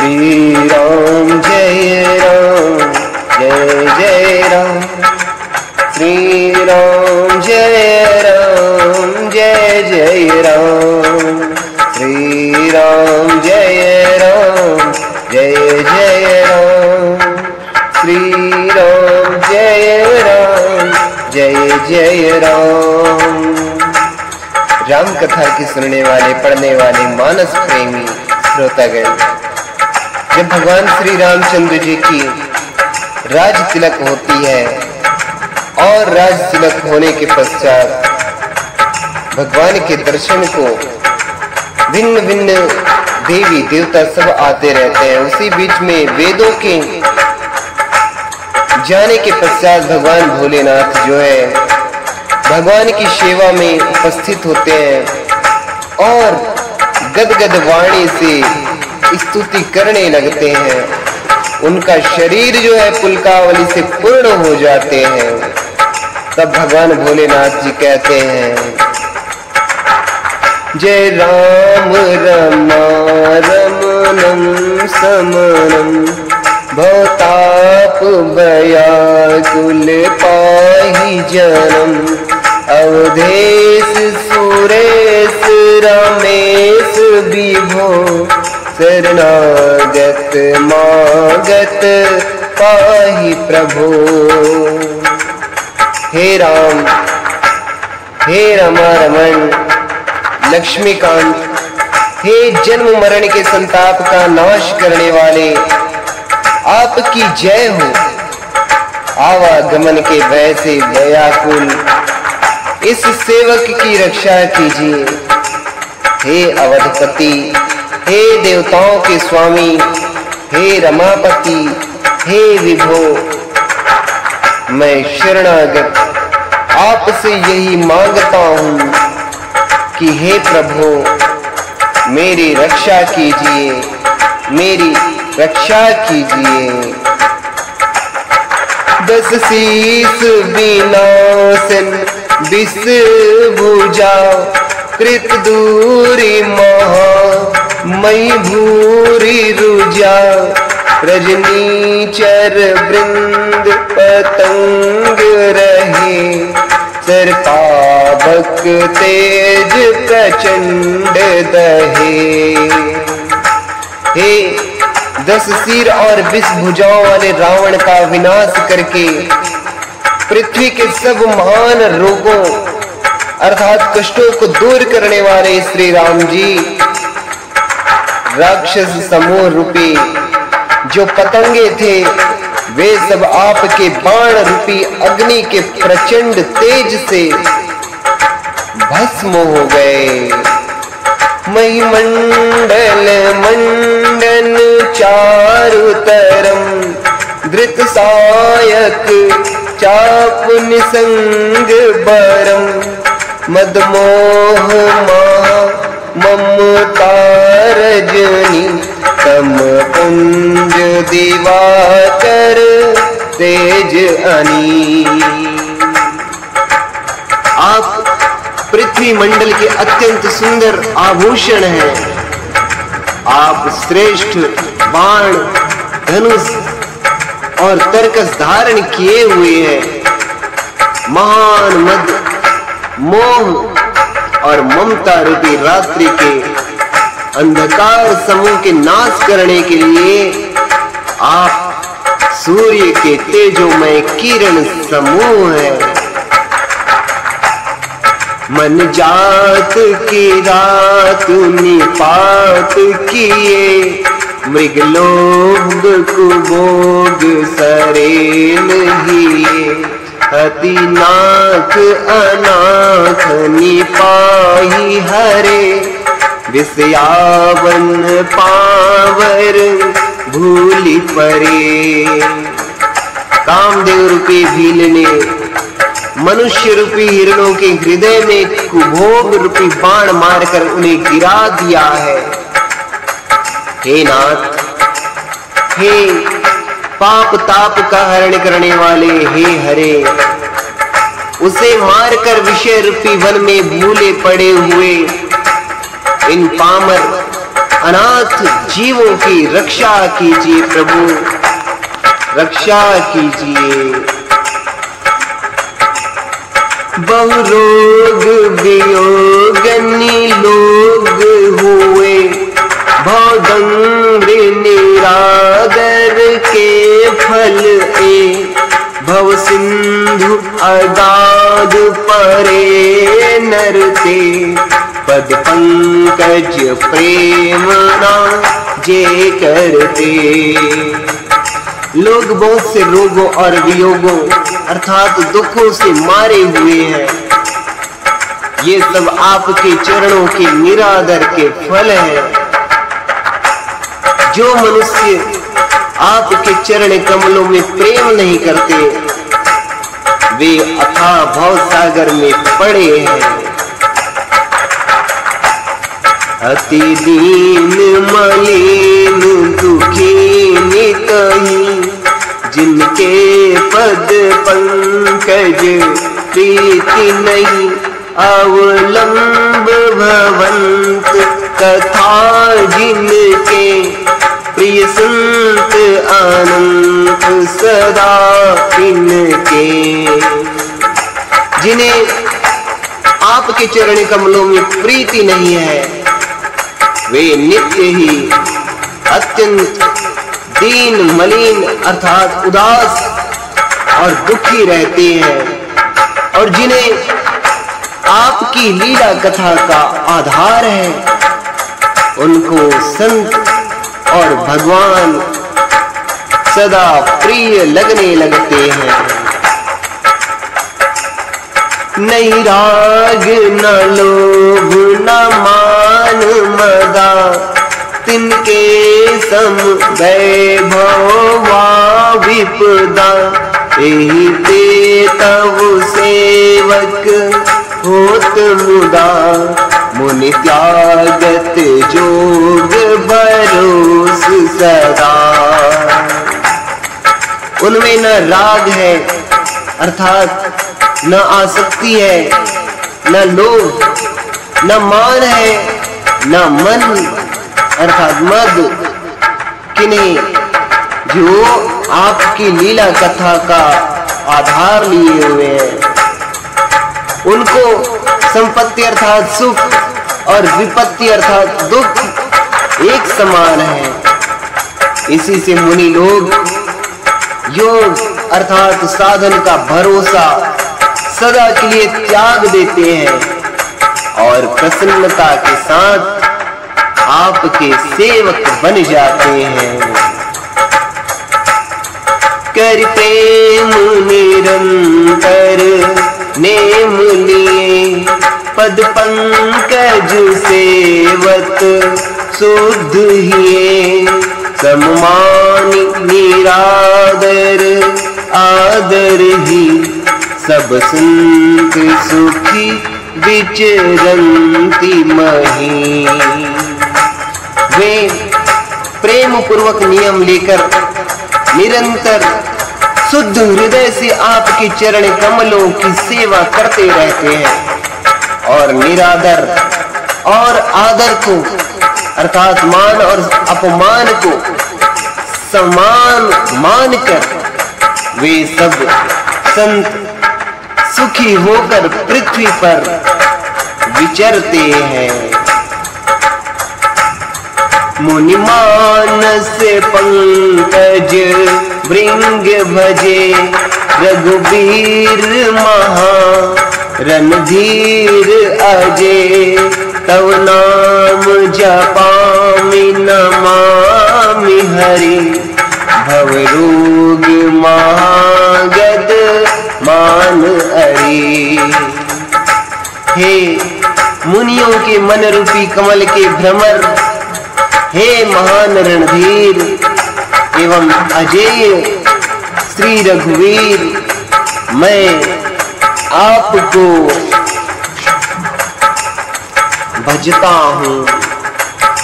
श्री राम जय जय राम, श्री राम जय जय राम, श्री राम जय जय राम, श्री राम जय राम। राम कथा की सुनने वाले पढ़ने वाले मानस प्रेमी श्रोतागण, जब भगवान श्री रामचंद्र जी की राज तिलक होती है और राज तिलक होने के पश्चात भगवान के दर्शन को भिन्न भिन्न देवी देवता सब आते रहते हैं। उसी बीच में वेदों के जाने के पश्चात भगवान भोलेनाथ जो है भगवान की सेवा में उपस्थित होते हैं और गदगद वाणी से स्तुति करने लगते हैं। उनका शरीर जो है पुलकावली से पूर्ण हो जाते हैं। तब भगवान भोलेनाथ जी कहते हैं, जय राम रमा रमणम समनम, भवताप व्याकुल पाहि जनम, अवधेश सुरेश रमेश विभो, शरणागत मागत पाहि प्रभो। हे राम, हे रमा रमण लक्ष्मीकांत, हे जन्म मरण के संताप का नाश करने वाले, आपकी जय हो। आवागमन के भय से व्याकुल इस सेवक की रक्षा कीजिए। हे अवधपति, हे देवताओं के स्वामी, हे रमापति, हे विभो, मैं शरणागत आपसे यही मांगता हूँ कि हे प्रभु मेरी रक्षा कीजिए, मेरी रक्षा कीजिए। दस शीस विनाशन विष भुजा, कृत दूरी महा मई भूरी रुजा, रजनीचर वृंद पतंग रहे, सरपावक तेज प्रचंड दहे। हे 10 सिर और 20 भुजाओं वाले रावण का विनाश करके पृथ्वी के सब महान रोगों अर्थात कष्टों को दूर करने वाले श्री राम जी, राक्षस समूह रूपी जो पतंगे थे वे सब आपके बाण रूपी अग्नि के प्रचंड तेज से भस्म हो गए। महिमंडल मंडन चारु तरम, धृत सायक चाप निसंग बरम, मदमोह ममता रजनी, तम पुंज दिवाकर तेज अनी। आप पृथ्वी मंडल के अत्यंत सुंदर आभूषण हैं। आप श्रेष्ठ बाण, धनुष और तरकस धारण किए हुए हैं। महान मद, मोह और ममता रूपी रात्रि के अंधकार समूह के नाश करने के लिए आप सूर्य के तेजोमय किरण समूह है। मन जात की रात निपात किए, मृगलोभ कुभोग सरेन हिए, अतिनाथ अनाथ निपाही हरे, विषयावन पावर भूलि परे। कामदेव रूपी भील ने मनुष्य रूपी हिरणों के हृदय में कुभोग रूपी बाण मारकर उन्हें गिरा दिया है। हे नाथ, हे पाप ताप का हरण करने वाले, हे हरे, उसे मारकर विषय रूपी वन में भूले पड़े हुए इन पामर अनाथ जीवों की रक्षा कीजिए प्रभु, रक्षा कीजिए। बहु रोग वियोगनी लोग हुए, भवदंड निरादर के फल ए। भव सिंधु अगाध परे नरते, पद पंकज प्रेम ना जे करते। लोग बहुत से रोगों और वियोगों अर्थात दुखों से मारे हुए हैं। ये सब आपके चरणों के निरादर के फल हैं। जो मनुष्य आपके चरण कमलों में प्रेम नहीं करते, वे अथाह भव सागर में पड़े हैं। अति दीन मलिन दुखी नितहि, जिनके पद पंकज प्रीति नहीं। अवलंब भवंत कथा जिनके, प्रिय संत अनंत सदा इनके। जिन्हें आपके चरण कमलों में प्रीति नहीं है, वे नित्य ही अत्यंत दीन मलिन अर्थात उदास और दुखी रहते हैं। और जिन्हें आपकी लीला कथा का आधार है, उनको संत और भगवान सदा प्रिय लगने लगते हैं। नहीं राग न लोभ न मान मदा, तिनके सम वैभव विपदा। एहि ते तव सेवक होत मुदा, मुनि त्यागत जोग भरोस सदा। उनमें न राग है अर्थात न आसक्ति है, न लोभ, न मान है, न मन अर्थात मद। किन्हीं जो आपकी लीला कथा का आधार लिए हुए हैं, उनको संपत्ति अर्थात सुख और विपत्ति अर्थात दुख एक समान है। इसी से मुनि लोग योग अर्थात साधन का भरोसा सदा के लिए त्याग देते हैं और प्रसन्नता के साथ आपके सेवक बन जाते हैं। कर प्रेम निरंतर नेम लिए, पद पंकज सेवत शुद्ध हिए। सम्मानि निरादर आदर ही, सब संत सुखी विचरंती मही। वे प्रेम पूर्वक नियम लेकर निरंतर शुद्ध हृदय से आपके चरण कमलों की सेवा करते रहते हैं और निरादर और आदर को अर्थात मान और अपमान को समान मानकर वे सब संत सुखी होकर पृथ्वी पर विचरते हैं। मुनि मानस पंकज भृंग भजे, रघुबीर महा रणधीर अजय। तव नाम जपामि नमामि हरि, भवरोग महागद मान अरि। हे मुनियों के मन रूपी कमल के भ्रमर, हे महान रणधीर एवं अजेय श्री रघुवीर, मैं आपको भजता हूँ,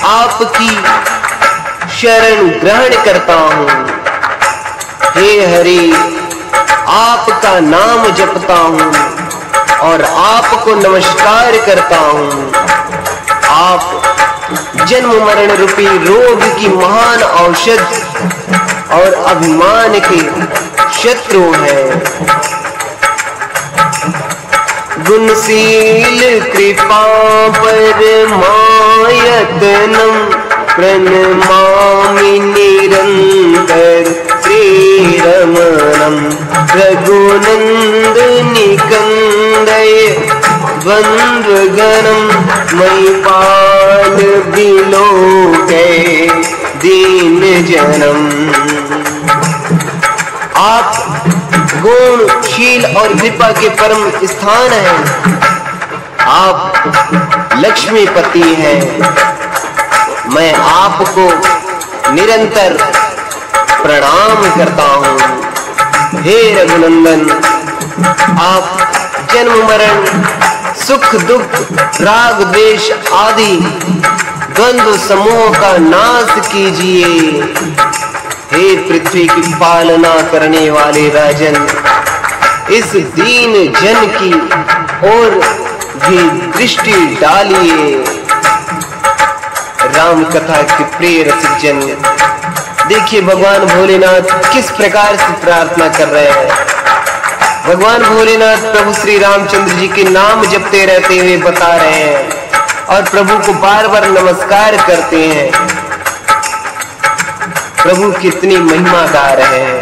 आपकी शरण ग्रहण करता हूँ। हे हरि, आपका नाम जपता हूँ और आपको नमस्कार करता हूँ। आप जन्म मरण रूपी रोग की महान औषध और अभिमान के शत्रु हैं। गुणशील कृपा परमायतनम प्रणमामि निरंतर श्रीरमणम रघुनंदन निकंदय द्वंद्वगणम महिपाल विलोके दीन जनम। आप गुणशील और कृपा के परम स्थान हैं। आप लक्ष्मीपति हैं। मैं आपको निरंतर प्रणाम करता हूँ। हे रघुनंदन, आप जन्म मरण सुख दुख राग द्वेष आदि द्वंद्व समूह का नाश कीजिए। हे पृथ्वी की पालना करने वाले राजन, इस दीन जन की ओर भी दृष्टि डालिए। राम कथा के प्रिय रसिक जन, देखिए भगवान भोलेनाथ किस प्रकार से प्रार्थना कर रहे हैं। भगवान भोलेनाथ प्रभु श्री रामचंद्र जी के नाम जपते रहते हुए बता रहे हैं और प्रभु को बार बार नमस्कार करते हैं। प्रभु कितनी महिमा गा रहे हैं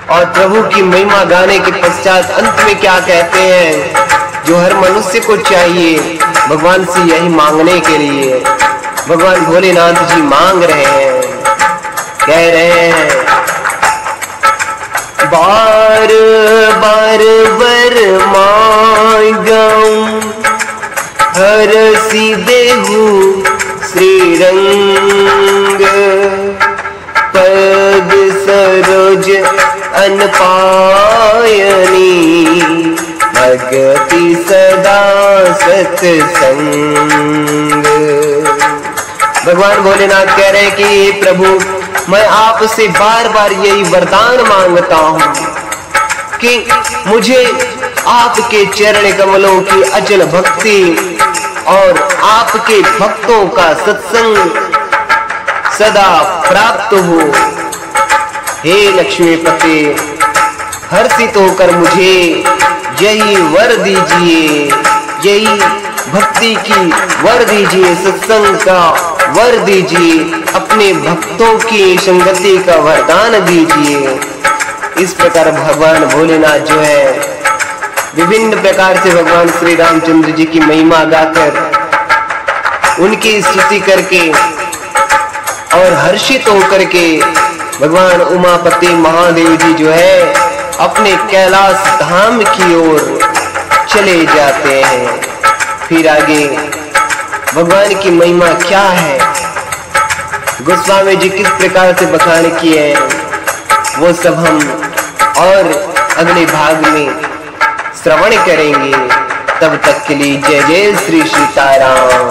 और प्रभु की महिमा गाने के पश्चात अंत में क्या कहते हैं, जो हर मनुष्य को चाहिए भगवान से यही मांगने के लिए भगवान भोलेनाथ जी मांग रहे हैं। कह रहे हैं, बार बार वर मांगूं हर देहु श्रीरंग पद सरोज अनपायनी भगति सदा सत्संग। भगवान भोलेनाथ कह रहे हैं कि हे प्रभु, मैं आपसे बार बार यही वरदान मांगता हूँ कि मुझे आपके चरण कमलों की अचल भक्ति और आपके भक्तों का सत्संग सदा प्राप्त हो। हे लक्ष्मीपति, हर्षित होकर मुझे यही वर दीजिए, यही भक्ति की वर दीजिए, सत्संग का वर दीजिए, अपने भक्तों की संगति का वरदान दीजिए। इस प्रकार भगवान भोलेनाथ जो है विभिन्न प्रकार से भगवान श्री रामचंद्र जी की महिमा गाकर उनकी स्तुति करके और हर्षित होकर के भगवान उमापति महादेव जी जो है अपने कैलाश धाम की ओर चले जाते हैं। फिर आगे भगवान की महिमा क्या है, गोस्वामी जी किस प्रकार से बखान किए हैं, वो सब हम और अगले भाग में श्रवण करेंगे। तब तक के लिए जय जय श्री सीताराम।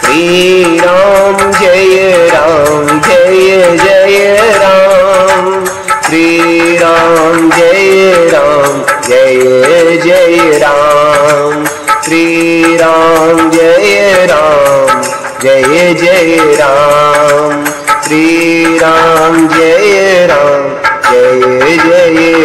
श्री राम जय राम जय जय राम, श्री राम जय जय राम, श्री राम जय जय राम, श्री राम जय जय